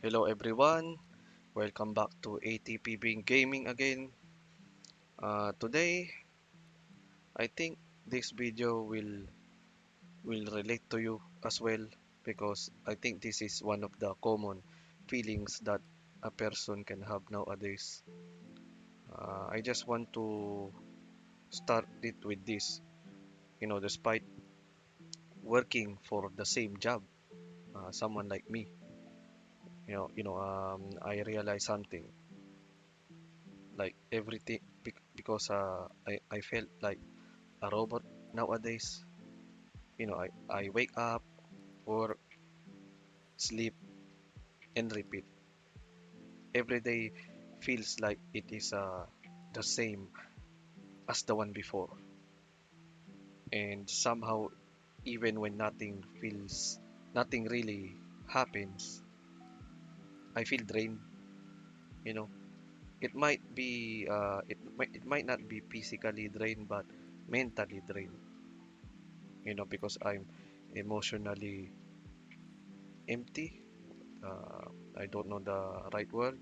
Hello everyone, welcome back to ATP Being Gaming again. Today, I think this video will relate to you as well because I think this is one of the common feelings that a person can have nowadays. I just want to start it with this. Despite working for the same job, someone like me, I realize something like everything because I felt like a robot nowadays. I wake up, work, sleep, and repeat. Every day feels like it is the same as the one before. And somehow, even when nothing really happens, I feel drained. You know, it might not be physically drained, but mentally drained. Because I'm emotionally empty. Uh, I don't know the right word.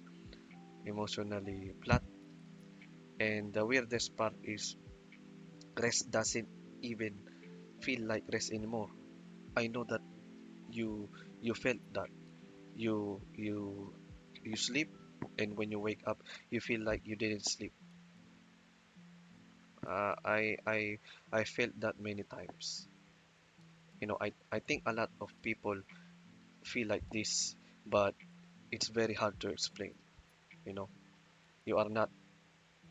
Emotionally flat. And the weirdest part is rest doesn't even feel like rest anymore. I know that you you felt that you sleep, and when you wake up you feel like you didn't sleep. I felt that many times. I think a lot of people feel like this, but it's very hard to explain. You know, you are not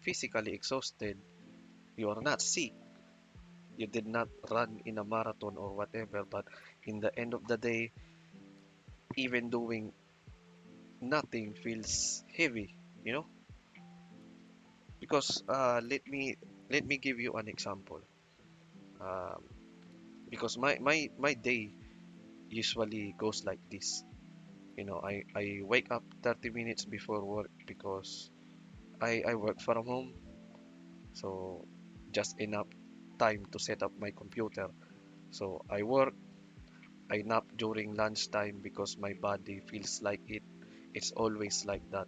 physically exhausted, you are not sick, you did not run in a marathon or whatever, but in the end of the day, even doing nothing feels heavy, you know because let me give you an example. um, because my day usually goes like this. I wake up 30 minutes before work because I work from home, so just enough time to set up my computer. So I work, I nap during lunchtime because my body feels like it's always like that.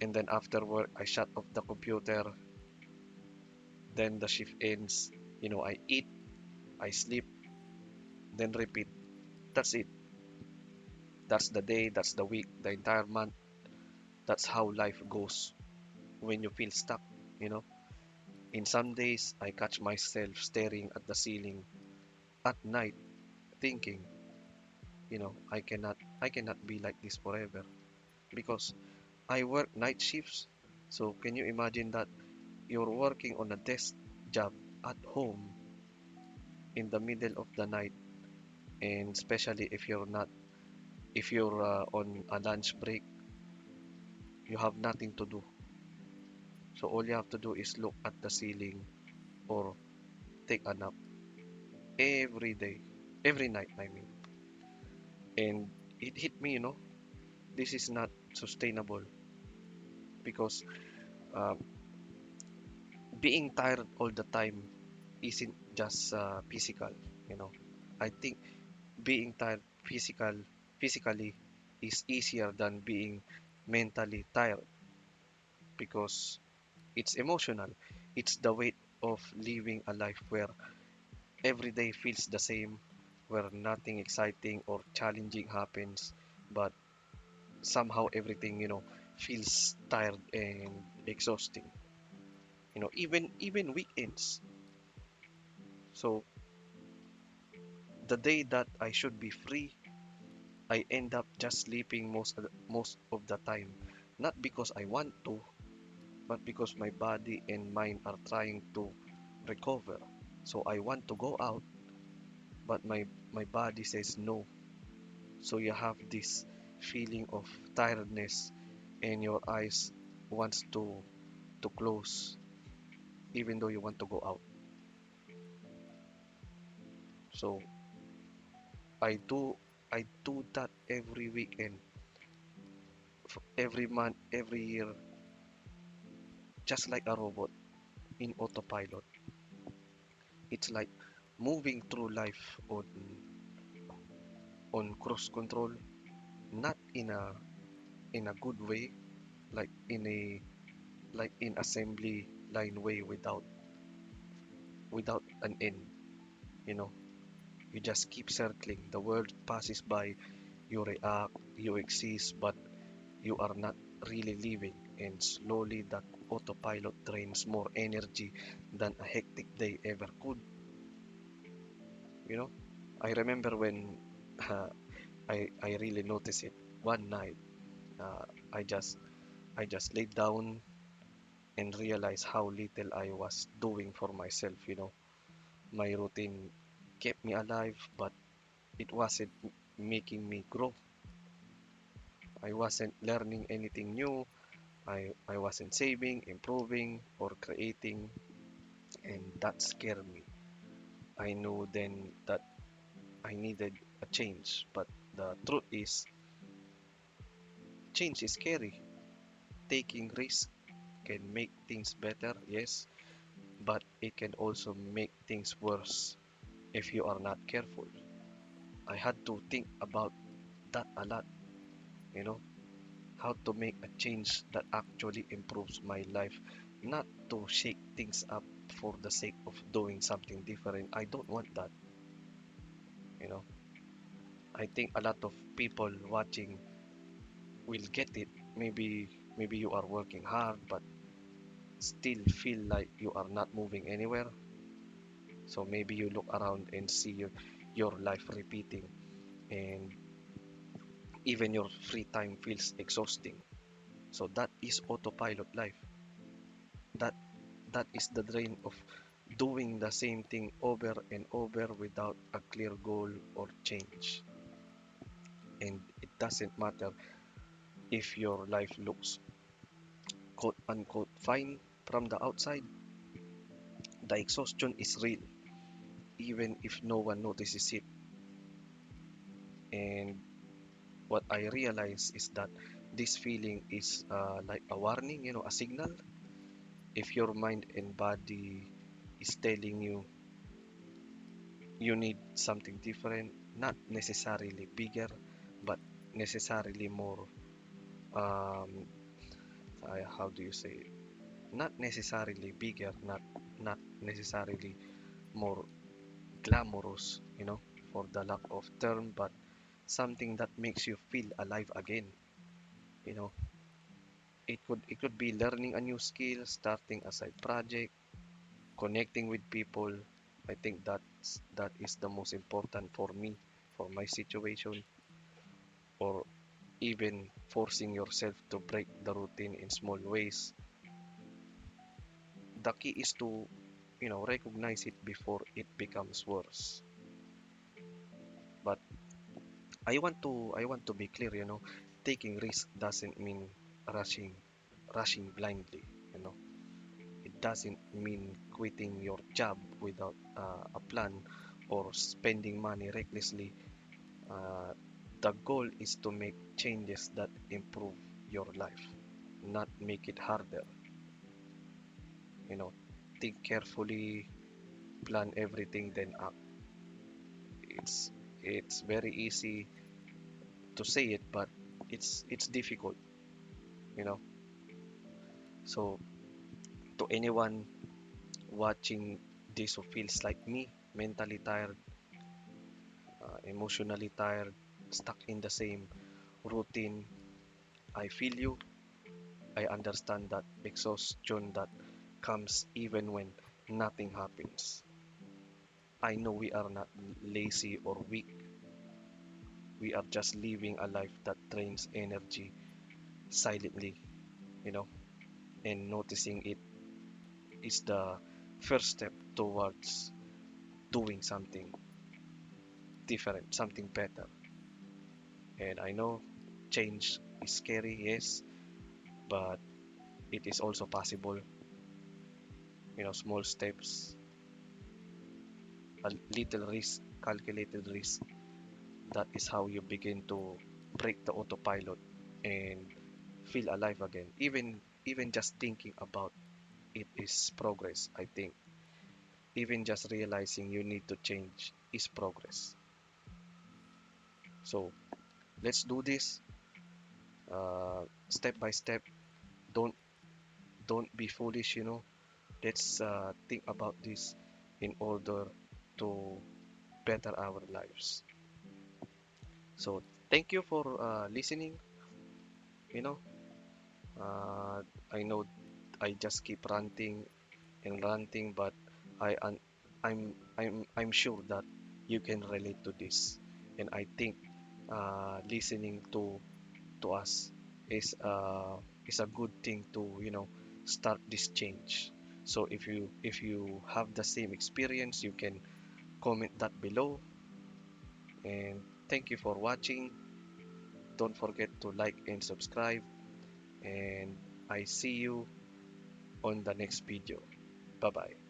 And then after work I shut off the computer. Then the shift ends. I eat, I sleep, then repeat. That's it. That's the day, that's the week, the entire month. That's how life goes when you feel stuck, you know. In some days, I catch myself staring at the ceiling at night, thinking, I cannot be like this forever because I work night shifts. So can you imagine that you're working on a desk job at home in the middle of the night, and especially if you're on a lunch break, you have nothing to do. So all you have to do is look at the ceiling or take a nap every day, every night, I mean. And it hit me, this is not sustainable because uh, being tired all the time isn't just physical, you know. I think being tired physically is easier than being mentally tired because it's emotional. It's the weight of living a life where every day feels the same, where nothing exciting or challenging happens, but somehow everything, feels tired and exhausting. Even weekends. So the day that I should be free, I end up just sleeping most of the time. Not because I want to, but because my body and mind are trying to recover. So I want to go out, but my body says no. So you have this feeling of tiredness, and your eyes wants to close even though you want to go out. So I do that every weekend, every month, every year, just like a robot in autopilot. It's like moving through life on cruise control, not in a good way, like in assembly line way without an end, you know. You just keep circling. The world passes by, you react, you exist, but you are not really living. And slowly that autopilot drains more energy than a hectic day ever could, you know. I remember when uh, I really noticed it one night. Uh, I just I just laid down and realized how little I was doing for myself, you know. My routine kept me alive, but it wasn't making me grow. I wasn't learning anything new. I wasn't saving, improving, or creating, and that scared me. I knew then that I needed a change, but the truth is, change is scary. Taking risks can make things better, yes, but it can also make things worse if you are not careful. I had to think about that a lot, you know, how to make a change that actually improves my life, not to shake things up for the sake of doing something different. I don't want that, you know. I think a lot of people watching will get it. Maybe you are working hard but still feel like you are not moving anywhere. So maybe you look around and see your life repeating, and even your free time feels exhausting. So that is autopilot life. That that is the drain of doing the same thing over and over without a clear goal or change. And it doesn't matter if your life looks quote unquote fine from the outside, the exhaustion is real, even if no one notices it. And what I realize is that this feeling is like a warning, you know, a signal. If your mind and body is telling you you need something different, not necessarily bigger, but necessarily more, um, how do you say it? Not necessarily bigger, not necessarily more glamorous, you know, for the lack of term, but something that makes you feel alive again, you know. It could be learning a new skill, starting a side project, connecting with people. I think that is the most important for me, for my situation, or even forcing yourself to break the routine in small ways. The key is to, you know, recognize it before it becomes worse. But I want to be clear, you know, taking risk doesn't mean rushing rushing blindly, you know. It doesn't mean quitting your job without a plan or spending money recklessly. Uh, the goal is to make changes that improve your life, not make it harder. You know, think carefully, plan everything, then act. It's very easy to say it, but it's difficult, you know. So to anyone watching this who feels like me, mentally tired, emotionally tired, stuck in the same routine, I feel you. I understand that exhaustion that comes even when nothing happens. I know we are not lazy or weak. We are just living a life that drains energy silently, you know, and noticing it is the first step towards doing something different, something better. And I know change is scary, yes, but it is also possible. You know, small steps, a little risk, calculated risk. That is how you begin to break the autopilot and feel alive again. Even just thinking about it is progress, I think. Even just realizing you need to change is progress. So let's do this step by step. Don't don't be foolish, you know. Let's think about this in order to better our lives. So thank you for listening. You know, uh, I know I just keep ranting and ranting, but I un- I'm sure that you can relate to this, and I think listening to us is a good thing to, you know, start this change. So if you have the same experience, you can comment that below. And thank you for watching. Don't forget to like and subscribe, and I see you on the next video. Bye bye.